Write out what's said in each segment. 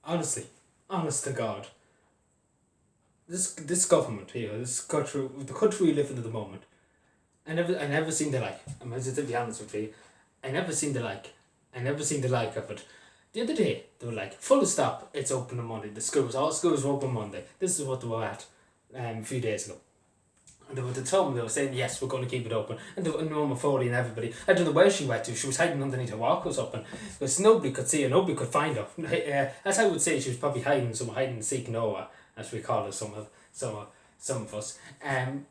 honestly, honest to God, this government here, this country, the country we live in at the moment, I never seen the like. I'm just to be honest with you, I never seen the like. I never seen the like of it. The other day, they were like, full stop, it's open on Monday. All schools were open Monday. This is what they were at a few days ago. And they told me, they were saying, yes, we're going to keep it open. And Norma Foley and everybody, I don't know where she went to. She was hiding underneath her walkers up, and because nobody could see her, nobody could find her. As I would say, she was probably hiding and seek Noah, as we call her, some of us.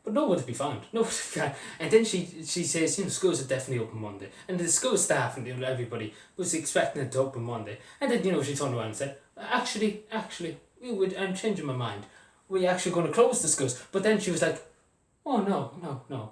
But nowhere to be found. Nowhere to be found. And then she says, schools are definitely open Monday. And the school staff and everybody was expecting it to open Monday. And then, she turned around and said, actually, I'm changing my mind. We're actually going to close the schools. But then she was like, oh, no.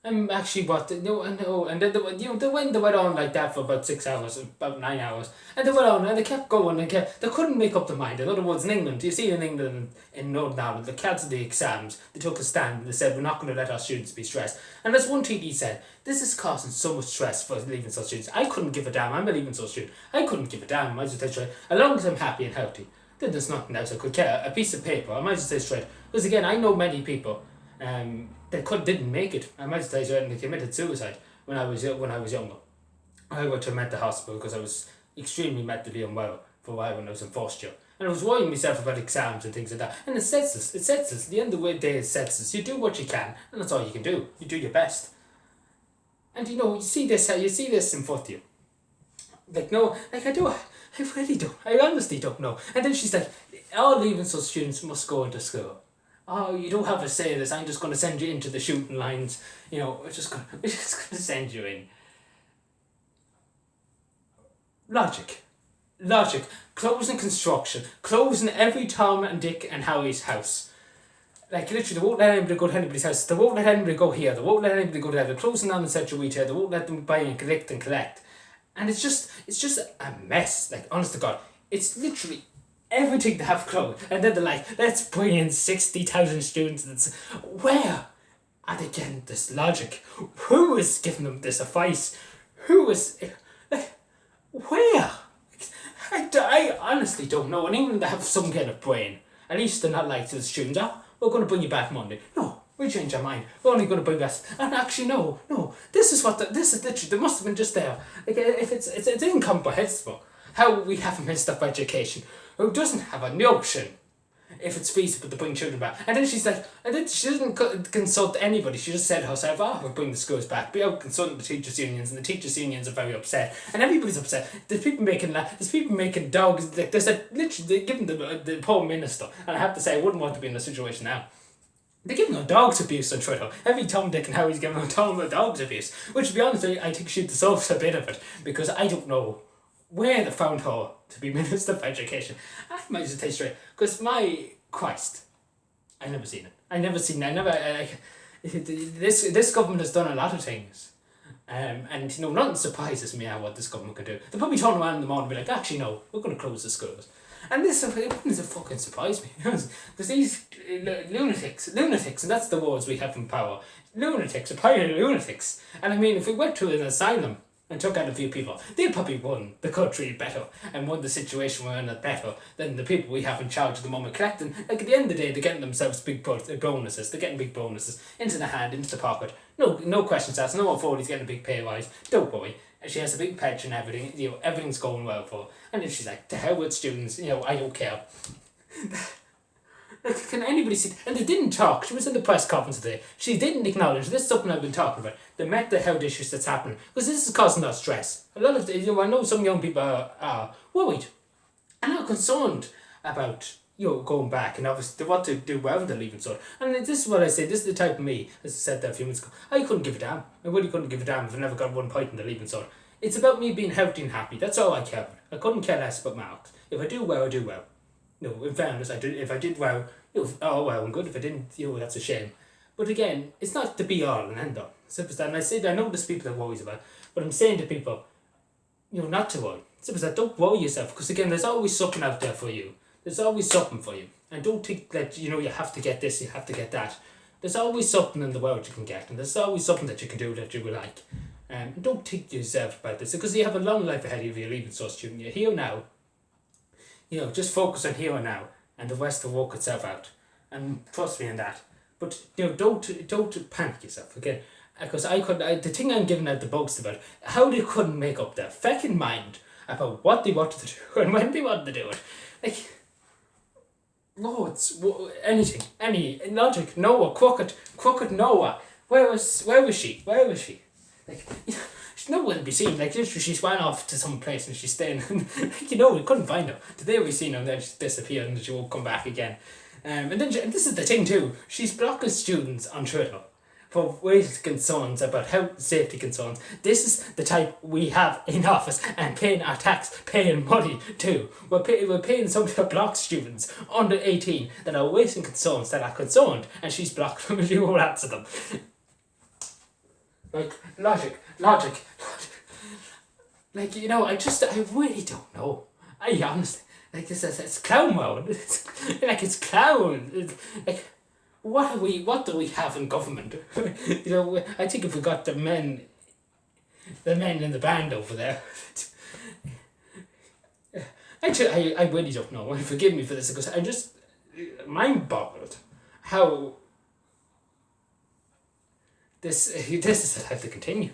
I'm actually no, and then they went on like that for about 6 hours, about 9 hours, and they went on and they kept going and they couldn't make up their mind. In other words, in England, you see in England, in Northern Ireland, they cancelled the exams, they took a stand and they said, we're not going to let our students be stressed. And as one TD said, this is causing so much stress for leaving such students. I couldn't give a damn, I'm a leaving such student. I couldn't give a damn, I might as well say straight, as long as I'm happy and healthy, then there's nothing else I could care. A piece of paper, I might as well say straight, because again, I know many people that didn't make it. I might say they committed suicide when I was younger. I went to a mental hospital because I was extremely mentally unwell for a while when I was in first year. And I was worrying myself about exams and things like that. And it sets us. At the end of the day, it sets us. You do what you can, and that's all you can do. You do your best. And you see this in front of you. I really don't. I honestly don't know. And then she's like, all leaving such students must go into school. Oh, you don't have to say this, I'm just going to send you into the shooting lines. We're just going to send you in. Logic. Closing construction. Closing every Tom and Dick and Harry's house. Like, literally, they won't let anybody go to anybody's house. They won't let anybody go here. They won't let anybody go there. They're closing down essential retail. They won't let them buy and collect. And it's just a mess. Like, honest to God. It's literally everything they have closed, and then they're like, let's bring in 60,000 students. And where are they getting this logic? Who is giving them this advice? Who is where? I honestly don't know. And even they have some kind of brain, at least they're not like to the students, we're going to bring you back Monday. No, we change our mind. We're only going to bring us. And actually, no. This is literally, they must have been just there. Like, if it's incomprehensible how we haven't missed up education. Who doesn't have a notion if it's feasible to bring children back. And then she's like, and then she didn't consult anybody. She just said herself, we'll bring the schools back. Be out consulting the teachers' unions, and the teachers' unions are very upset. And everybody's upset. There's people making dogs. There's literally, they're giving the poor minister, and I have to say, I wouldn't want to be in a situation now. They're giving her dogs abuse on Twitter. Every Tom, Dick and Harry's giving her dogs abuse. Which, to be honest, I think she deserves a bit of it, because I don't know where they found her to be Minister of Education. I might just tell you straight, because my Christ, I never seen it. This government has done a lot of things, and nothing surprises me at what this government can do. They'll probably turn around in the morning and be like, actually no, we're going to close the schools. And it wouldn't fucking surprise me, because these lunatics, and that's the words we have in power. Lunatics, apparently lunatics. And I mean, if we went to an asylum and took out a few people, they'd probably won the country better and won the situation we're in it better than the people we have in charge at the moment collecting. Like, at the end of the day, they're getting themselves big bonuses. They're getting big bonuses into the hand, into the pocket. No questions asked. No one Foley's getting a big pay rise. Don't worry. She has a big pension and everything. Everything's going well for her. And then she's like, to hell with students. I don't care. Like, can anybody see? And they didn't talk. She was in the press conference today. She didn't acknowledge this is something I've been talking about. The mental health issues that's happening, because this is causing that stress. A lot of I know some young people are worried and are concerned about going back, and obviously they want to do well with the leaving cert. And this is what I say. This is the type of me, as I said that a few minutes ago. I couldn't give a damn. I really couldn't give a damn if I never got 1 point in the leaving cert. It's about me being healthy and happy. That's all I care about. I couldn't care less about marks. If I do well, I do well. In fairness, if I did well, well and good. If I didn't, that's a shame. But again, it's not the be all and end all. Simple as that. And I know there's people that worries about it, but I'm saying to people, not to worry. Simple as that. Don't worry yourself, because again, there's always something out there for you. There's always something for you. And don't think that, you have to get this, you have to get that. There's always something in the world you can get, and there's always something that you can do that you will like. Don't think to yourself about this, because you have a long life ahead of you leaving cert student. You're here now. You know, just focus on here and now, and the rest will work itself out. And trust me in that. But you know, don't panic yourself, okay? Because the thing I'm giving out the bugs about, how they couldn't make up their fucking mind about what they wanted to do and when they wanted to do it. Like, loads, anything, any logic. Noah, crooked Noah. Where was she? Like, you know, she's nowhere to be seen. Like, literally, she's ran off to some place and she's staying. Like, you know, we couldn't find her. Today we seen her and then she disappeared and she won't come back again. And then and this is the thing too. She's blocking students on Twitter for raising concerns about health safety concerns. This is the type we have in office and paying our tax, paying money to. We're paying somebody to block students under 18 that are raising concerns that are concerned, and she's blocked them and she won't answer them. Like, logic. Like, you know, I really don't know. I honestly, like, it's clown mode. It's clown. Like, what do we have in government? You know, I think if we got the men in the band over there. Actually, I really don't know. Forgive me for this, because I'm just mind-boggled how this has to continue.